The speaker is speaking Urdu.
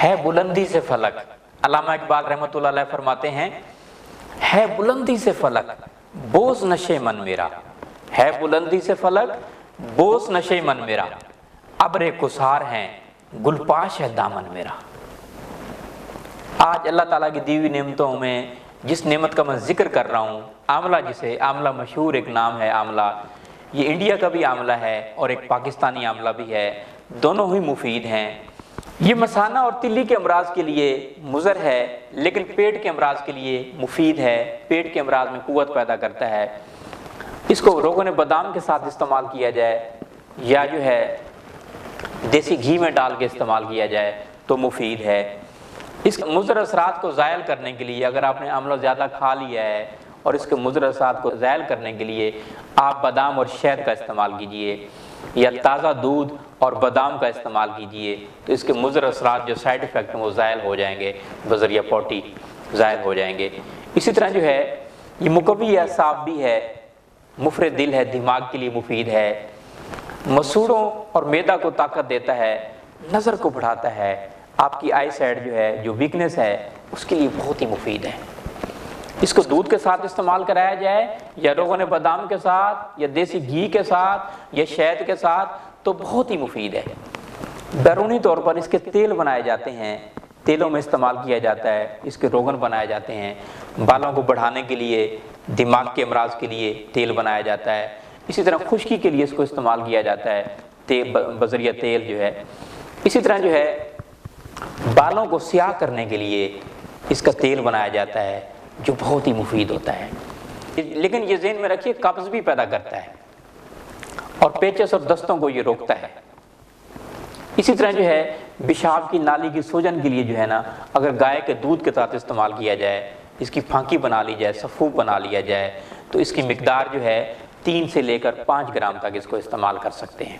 ہے بلندی سے فلک، علامہ اقبال رحمۃ اللہ علیہ فرماتے ہیں ہے بلندی سے فلک بوس نشے من میرا، ہے بلندی سے فلک بوس نشے من میرا، ابر کثار ہیں گل پاش ہے دامن میرا۔ آج اللہ تعالیٰ کی دی ہوئی نعمتوں میں جس نعمت کا میں ذکر کر رہا ہوں، آملہ، جسے آملہ مشہور ایک نام ہے آملہ، یہ انڈیا کا بھی آملہ ہے اور ایک پاکستانی آملہ بھی ہے، دونوں ہی مفید ہیں۔ یہ مثانہ اور تلی کے امراض کے لیے مضر ہے لیکن پیٹ کے امراض کے لیے مفید ہے، پیٹ کے امراض میں قوت پیدا کرتا ہے۔ اس کو روغن بادام کے ساتھ استعمال کیا جائے یا جو ہے دیسی گھی میں ڈال کے استعمال کیا جائے تو مفید ہے۔ اس کے مضر اثرات کو زائل کرنے کے لیے اگر آپ نے آملہ زیادہ کھا لیا ہے اور اس کے مضر اثرات کو زائل کرنے کے لیے آپ بادام اور شہد کا استعمال کیجئے یا تازہ دودھ اور بادام کا استعمال کیجئے تو اس کے مضر اثرات جو سائیڈ ایفیکٹ ہیں وہ زائل ہو جائیں گے، بذریعہ پوٹی زائل ہو جائیں گے۔ اسی طرح جو ہے یہ مقوی اعصاب بھی ہے، مفرد دل ہے، دماغ کے لیے مفید ہے، مسوڑوں اور معدہ کو طاقت دیتا ہے، نظر کو بڑھاتا ہے، آپ کی آئی سائٹ جو ہے جو ویکنس ہے اس کے لیے بہت ہی مفید ہے۔ اس کو دودھ کے ساتھ استعمال کرایا جائے یا روغن بادام کے ساتھ یا دیسی گھی کے ساتھ یا شہد کے ساتھ تو بہت ہی مفید ہے۔ بیرونی طور پر اس کے تیل بنائے جاتے ہیں، تیلوں میں استعمال کیا جاتا ہے، اس کے روغن بنائے جاتے ہیں، بالوں کو بڑھانے کے لیے، دماغ کے امراض کے لیے تیل بنایا جاتا ہے۔ اسی طرح خشکی کے لیے اس کو استعمال کیا جاتا ہے، تیل بذریعہ تیل جو ہے۔ اسی طرح جو ہے بالوں کو سیاہ کرنے کے لیے اس کا تیل بنایا جاتا ہے جو بہت ہی مفید ہوتا ہے، لیکن یہ ذہن میں رکھیے قبض بھی پیدا کرتا ہے اور پیچس اور دستوں کو یہ روکتا ہے۔ اسی طرح جو ہے پیشاب کی نالی کی سوجن کے لیے جو ہے نا اگر گائے کے دودھ کے ساتھ استعمال کیا جائے، اس کی پھانکی بنا لی جائے، سفوف بنا لیا جائے تو اس کی مقدار جو ہے 3 سے لے کر 5 گرام تک اس کو استعمال کر سکتے ہیں۔